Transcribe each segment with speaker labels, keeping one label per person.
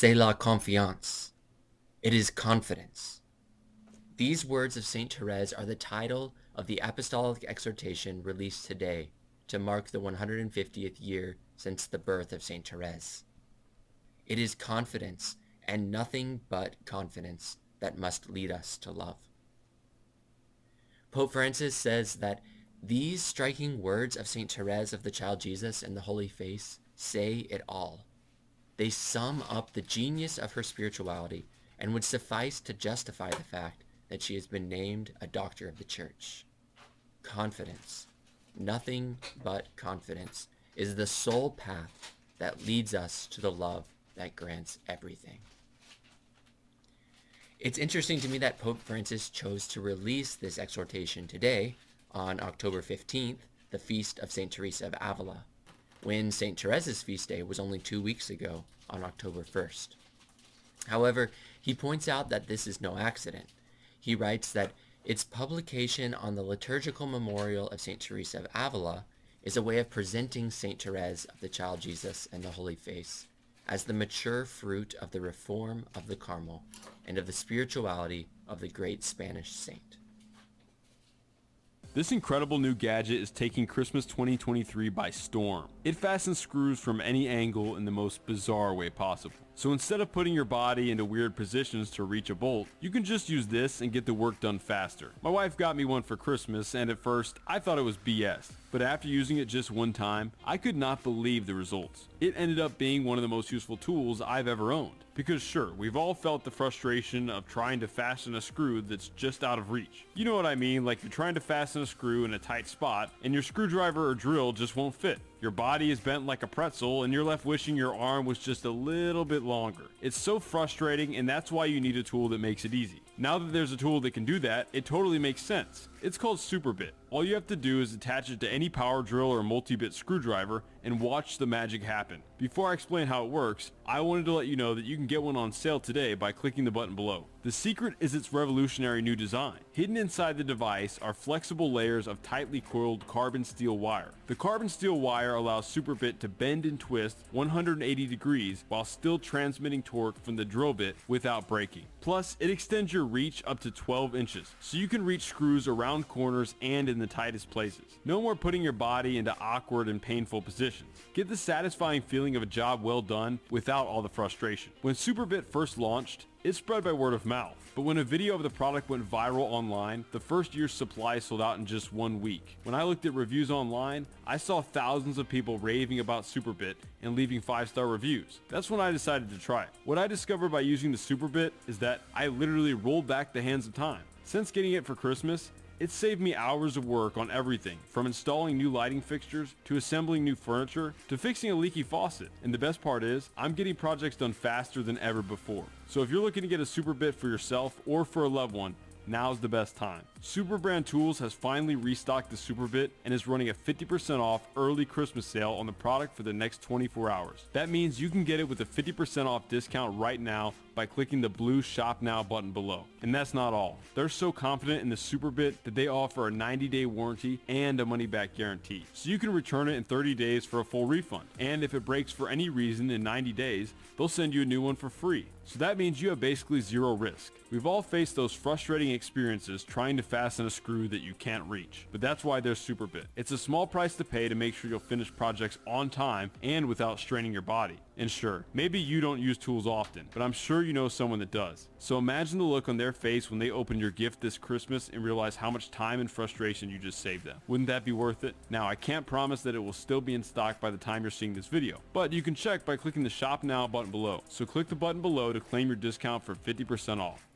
Speaker 1: C'est la confiance. It is confidence. These words of Saint Therese are the title of the apostolic exhortation released today to mark the 150th year since the birth of Saint Therese. It is confidence and nothing but confidence that must lead us to love. Pope Francis says that these striking words of Saint Therese of the Child Jesus and the Holy Face say it all. They sum up the genius of her spirituality and would suffice to justify the fact that she has been named a doctor of the Church. Confidence, nothing but confidence, is the sole path that leads us to the love that grants everything. It's interesting to me that Pope Francis chose to release this exhortation today, on October 15th, the feast of St. Teresa of Avila, when St. Therese's feast day was only 2 weeks ago on October 1st. However, he points out that this is no accident. He writes that its publication on the liturgical memorial of St. Teresa of Avila is a way of presenting St. Therese of the Child Jesus and the Holy Face as the mature fruit of the reform of the Carmel and of the spirituality of the great Spanish saint.
Speaker 2: This incredible new gadget is taking Christmas 2023 by storm. It fastens screws from any angle in the most bizarre way possible. So instead of putting your body into weird positions to reach a bolt, you can just use this and get the work done faster. My wife got me one for Christmas, and at first, I thought it was BS. But after using it just one time, I could not believe the results. It ended up being one of the most useful tools I've ever owned. Because sure, we've all felt the frustration of trying to fasten a screw that's just out of reach. You know what I mean, like you're trying to fasten a screw in a tight spot, and your screwdriver or drill just won't fit. Your body is bent like a pretzel, and you're left wishing your arm was just a little bit longer. It's so frustrating, and that's why you need a tool that makes it easy. Now that there's a tool that can do that, it totally makes sense. It's called SuperBit. All you have to do is attach it to any power drill or multi-bit screwdriver and watch the magic happen. Before I explain how it works, I wanted to let you know that you can get one on sale today by clicking the button below. The secret is its revolutionary new design. Hidden inside the device are flexible layers of tightly coiled carbon steel wire. The carbon steel wire allows SuperBit to bend and twist 180 degrees while still transmitting torque from the drill bit without breaking. Plus, it extends your reach up to 12 inches, so you can reach screws around corners and in the tightest places. No more putting your body into awkward and painful positions. Get the satisfying feeling of a job well done without all the frustration. When SuperBit first launched, it spread by word of mouth, but when a video of the product went viral online, the first year's supply sold out in just 1 week. When I looked at reviews online, I saw thousands of people raving about SuperBit and leaving 5-star reviews. That's when I decided to try it. What I discovered by using the SuperBit is that I literally rolled back the hands of time. Since getting it for Christmas, it saved me hours of work on everything, from installing new lighting fixtures, to assembling new furniture, to fixing a leaky faucet. And the best part is, I'm getting projects done faster than ever before. So if you're looking to get a SuperBit for yourself or for a loved one, now's the best time. Superbrand Tools has finally restocked the SuperBit and is running a 50% off early Christmas sale on the product for the next 24 hours. That means you can get it with a 50% off discount right now by clicking the blue Shop Now button below. And that's not all. They're so confident in the SuperBit that they offer a 90-day warranty and a money-back guarantee. So you can return it in 30 days for a full refund. And if it breaks for any reason in 90 days, they'll send you a new one for free. So that means you have basically zero risk. We've all faced those frustrating experiences trying to fasten a screw that you can't reach. But that's why there's SuperBit. It's a small price to pay to make sure you'll finish projects on time and without straining your body. And sure, maybe you don't use tools often, but I'm sure you know someone that does. So imagine the look on their face when they open your gift this Christmas and realize how much time and frustration you just saved them. Wouldn't that be worth it? Now, I can't promise that it will still be in stock by the time you're seeing this video, but you can check by clicking the Shop Now button below. So click the button below to claim your discount for 50% off.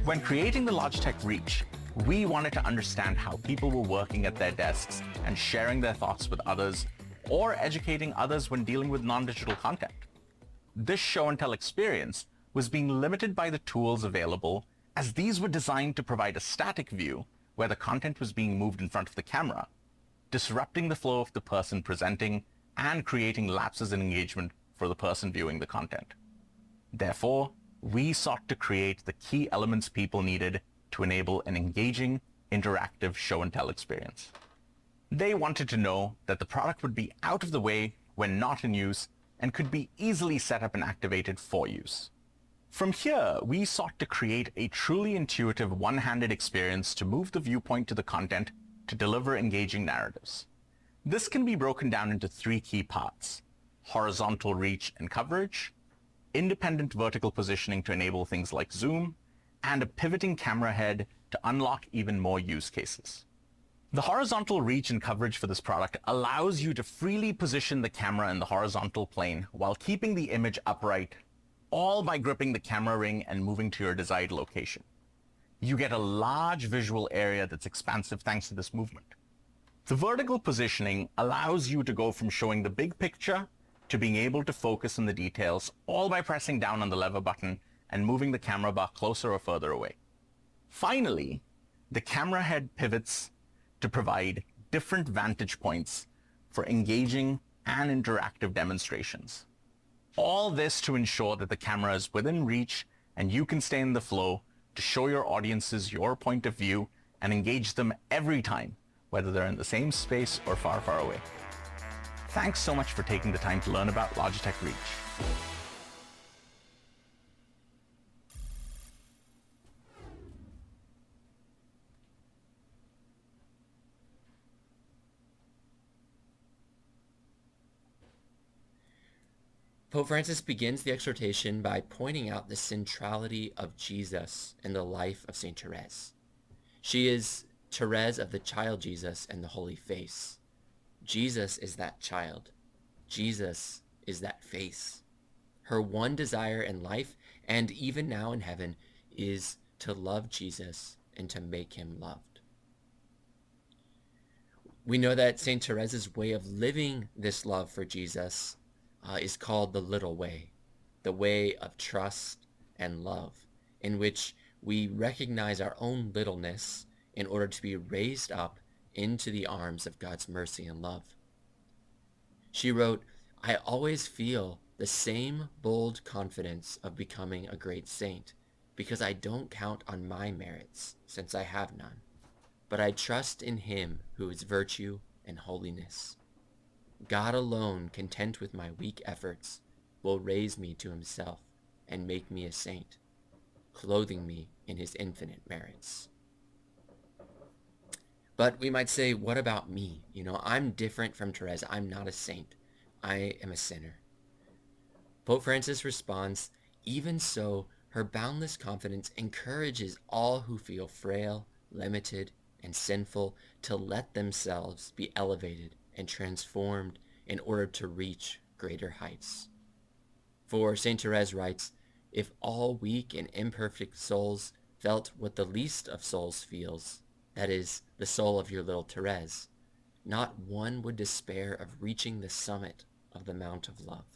Speaker 3: When creating the Logitech Reach, We wanted to understand how people were working at their desks and sharing their thoughts with others, or educating others when dealing with non-digital content. This show and tell experience was being limited by the tools available, as these were designed to provide a static view where the content was being moved in front of the camera, disrupting the flow of the person presenting and creating lapses in engagement for the person viewing the content. Therefore, we sought to create the key elements people needed to enable an engaging, interactive show and tell experience. They wanted to know that the product would be out of the way when not in use and could be easily set up and activated for use. From here, we sought to create a truly intuitive one-handed experience to move the viewpoint to the content to deliver engaging narratives. This can be broken down into three key parts: horizontal reach and coverage, independent vertical positioning to enable things like zoom, and a pivoting camera head to unlock even more use cases. The horizontal reach and coverage for this product allows you to freely position the camera in the horizontal plane while keeping the image upright, all by gripping the camera ring and moving to your desired location. You get a large visual area that's expansive thanks to this movement. The vertical positioning allows you to go from showing the big picture to being able to focus on the details, all by pressing down on the lever button and moving the camera bar closer or further away. Finally, the camera head pivots to provide different vantage points for engaging and interactive demonstrations. All this to ensure that the camera is within reach and you can stay in the flow to show your audiences your point of view and engage them every time, whether they're in the same space or far, far away. Thanks so much for taking the time to learn about Logitech Reach.
Speaker 1: Pope Francis begins the exhortation by pointing out the centrality of Jesus in the life of Saint Therese. She is Therese of the child Jesus and the Holy Face. Jesus is that child. Jesus is that face. Her one desire in life, and even now in heaven, is to love Jesus and to make him loved. We know that Saint Therese's way of living this love for Jesus is called the little way, the way of trust and love, in which we recognize our own littleness in order to be raised up into the arms of God's mercy and love. She wrote, "I always feel the same bold confidence of becoming a great saint, because I don't count on my merits, since I have none, but I trust in him who is virtue and holiness. God alone, content with my weak efforts, will raise me to himself and make me a saint, clothing me in his infinite merits." But we might say, what about me? I'm different from Therese. I'm not a saint. I am a sinner. Pope Francis responds, even so, her boundless confidence encourages all who feel frail, limited, and sinful to let themselves be elevated and transformed in order to reach greater heights. For Saint Therese writes, "If all weak and imperfect souls felt what the least of souls feels, that is, the soul of your little Therese, not one would despair of reaching the summit of the Mount of Love."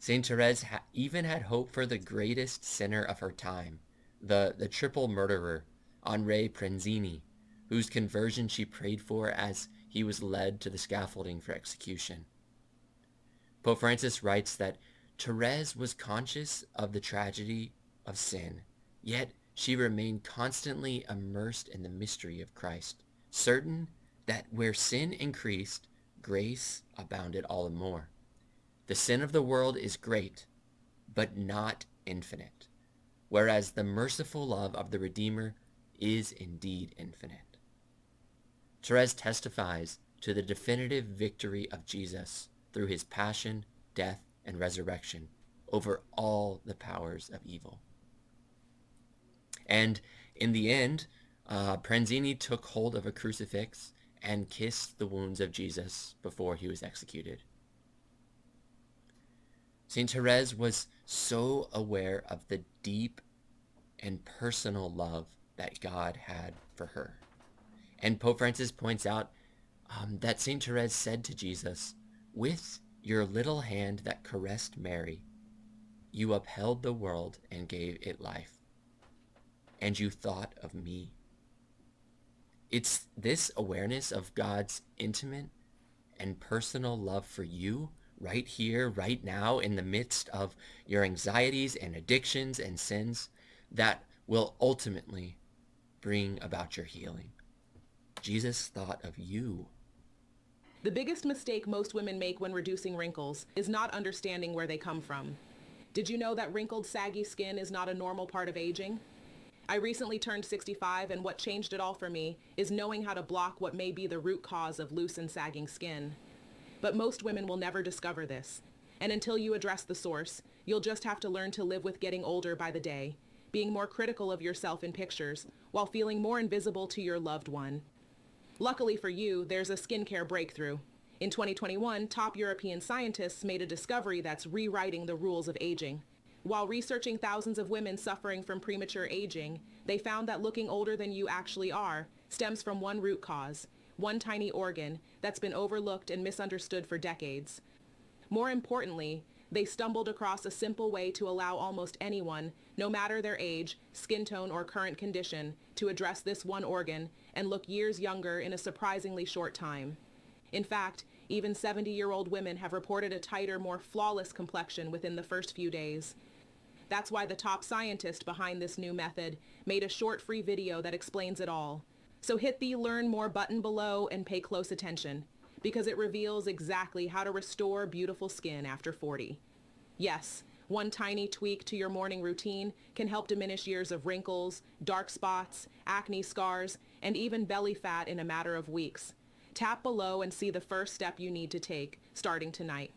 Speaker 1: Saint Therese even had hope for the greatest sinner of her time, the triple murderer, Henri Pranzini, whose conversion she prayed for as he was led to the scaffolding for execution. Pope Francis writes that Therese was conscious of the tragedy of sin, yet she remained constantly immersed in the mystery of Christ, certain that where sin increased, grace abounded all the more. The sin of the world is great, but not infinite, whereas the merciful love of the Redeemer is indeed infinite. Therese testifies to the definitive victory of Jesus through his passion, death, and resurrection over all the powers of evil. And in the end, Pranzini took hold of a crucifix and kissed the wounds of Jesus before he was executed. Saint Therese was so aware of the deep and personal love that God had for her. And Pope Francis points out that St. Therese said to Jesus, "With your little hand that caressed Mary, you upheld the world and gave it life, and you thought of me." It's this awareness of God's intimate and personal love for you right here, right now, in the midst of your anxieties and addictions and sins that will ultimately bring about your healing. Jesus thought of you.
Speaker 4: The biggest mistake most women make when reducing wrinkles is not understanding where they come from. Did you know that wrinkled, saggy skin is not a normal part of aging? I recently turned 65, and what changed it all for me is knowing how to block what may be the root cause of loose and sagging skin. But most women will never discover this. And until you address the source, you'll just have to learn to live with getting older by the day, being more critical of yourself in pictures, while feeling more invisible to your loved one. Luckily for you, there's a skincare breakthrough. In 2021, top European scientists made a discovery that's rewriting the rules of aging. While researching thousands of women suffering from premature aging, they found that looking older than you actually are stems from one root cause, one tiny organ that's been overlooked and misunderstood for decades. More importantly, they stumbled across a simple way to allow almost anyone, no matter their age, skin tone, or current condition, to address this one organ and look years younger in a surprisingly short time. In fact, even 70-year-old women have reported a tighter, more flawless complexion within the first few days. That's why the top scientist behind this new method made a short free video that explains it all. So hit the Learn More button below and pay close attention, because it reveals exactly how to restore beautiful skin after 40. Yes, one tiny tweak to your morning routine can help diminish years of wrinkles, dark spots, acne scars, and even belly fat in a matter of weeks. Tap below and see the first step you need to take, starting tonight.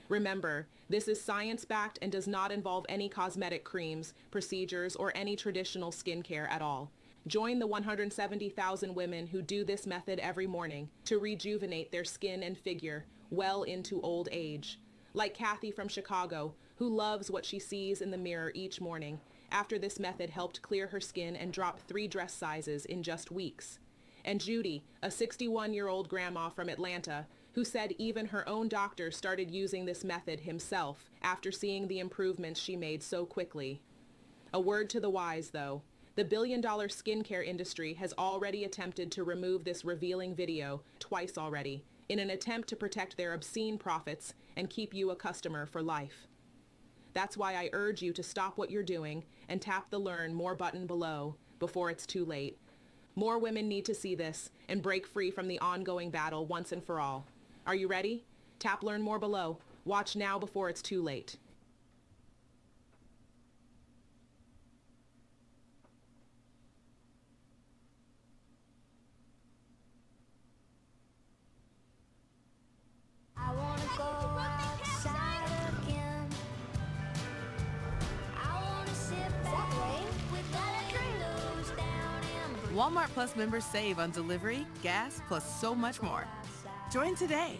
Speaker 4: Remember, this is science-backed and does not involve any cosmetic creams, procedures, or any traditional skincare at all. Join the 170,000 women who do this method every morning to rejuvenate their skin and figure well into old age. Like Kathy from Chicago, who loves what she sees in the mirror each morning, after this method helped clear her skin and drop 3 dress sizes in just weeks. And Judy, a 61-year-old grandma from Atlanta, who said even her own doctor started using this method himself after seeing the improvements she made so quickly. A word to the wise, though. The billion-dollar skincare industry has already attempted to remove this revealing video twice already, in an attempt to protect their obscene profits and keep you a customer for life. That's why I urge you to stop what you're doing and tap the Learn More button below before it's too late. More women need to see this and break free from the ongoing battle once and for all. Are you ready? Tap Learn More below. Watch now before it's too late.
Speaker 5: I wanna go outside again. I wanna sit back with the windows down and
Speaker 6: Walmart Plus members save on delivery, gas, plus so much more. Join today.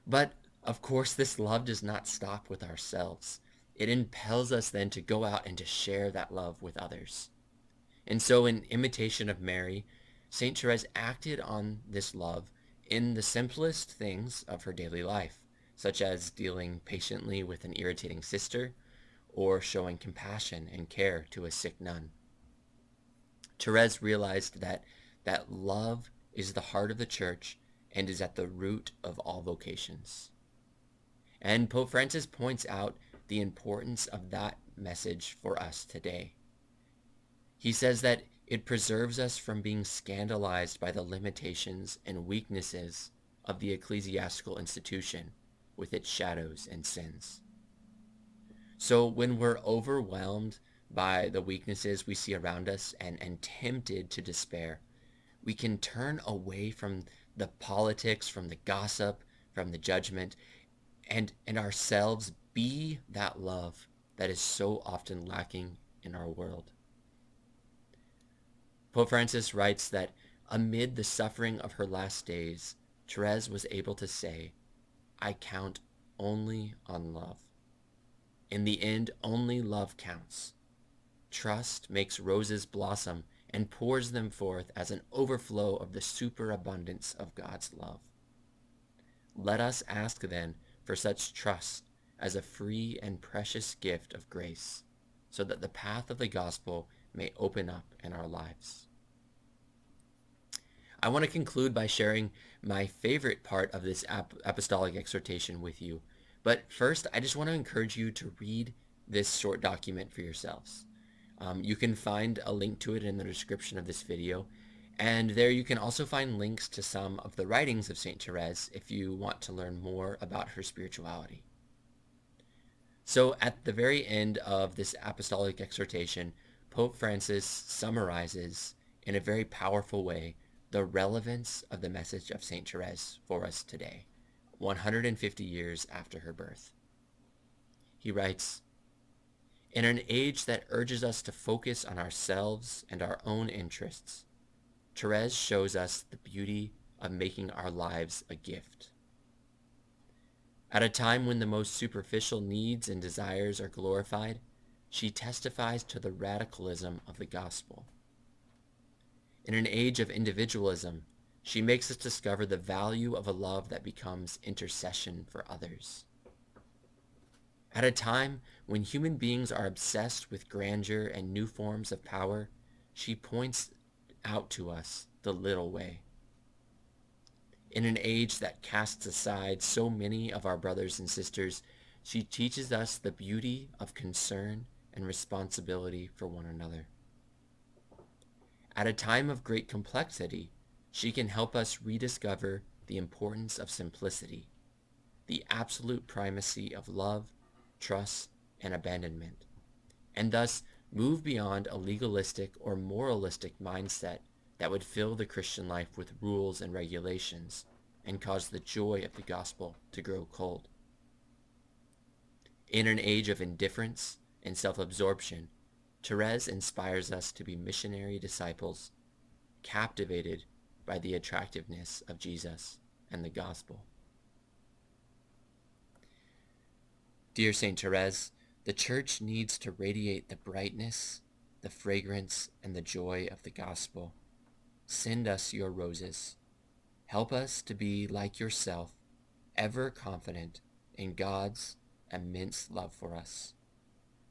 Speaker 1: But, of course, this love does not stop with ourselves. It impels us then to go out and to share that love with others. And so in imitation of Mary, St. Therese acted on this love in the simplest things of her daily life, such as dealing patiently with an irritating sister or showing compassion and care to a sick nun. Therese realized that love is the heart of the church and is at the root of all vocations. And Pope Francis points out the importance of that message for us today. He says that it preserves us from being scandalized by the limitations and weaknesses of the ecclesiastical institution with its shadows and sins. So when we're overwhelmed by the weaknesses we see around us and tempted to despair, we can turn away from the politics, from the gossip, from the judgment, and ourselves be that love that is so often lacking in our world. Pope Francis writes that amid the suffering of her last days, Therese was able to say, I count only on love. In the end, only love counts. Trust makes roses blossom and pours them forth as an overflow of the superabundance of God's love. Let us ask then for such trust as a free and precious gift of grace, so that the path of the gospel may open up in our lives. I want to conclude by sharing my favorite part of this apostolic exhortation with you. But first, I just want to encourage you to read this short document for yourselves. You can find a link to it in the description of this video. And there you can also find links to some of the writings of St. Therese if you want to learn more about her spirituality. So at the very end of this apostolic exhortation, Pope Francis summarizes in a very powerful way the relevance of the message of St. Therese for us today, 150 years after her birth. He writes, "In an age that urges us to focus on ourselves and our own interests, Therese shows us the beauty of making our lives a gift. At a time when the most superficial needs and desires are glorified, she testifies to the radicalism of the gospel. In an age of individualism, she makes us discover the value of a love that becomes intercession for others. At a time when human beings are obsessed with grandeur and new forms of power, she points out to us the little way. In an age that casts aside so many of our brothers and sisters, she teaches us the beauty of concern and responsibility for one another. At a time of great complexity, she can help us rediscover the importance of simplicity, the absolute primacy of love, trust, and abandonment, and thus move beyond a legalistic or moralistic mindset that would fill the Christian life with rules and regulations and cause the joy of the gospel to grow cold. In an age of indifference and self-absorption, Therese inspires us to be missionary disciples, captivated by the attractiveness of Jesus and the gospel." Dear St. Therese, the Church needs to radiate the brightness, the fragrance, and the joy of the gospel. Send us your roses. Help us to be like yourself, ever confident in God's immense love for us,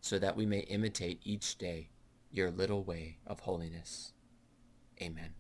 Speaker 1: so that we may imitate each day your little way of holiness. Amen.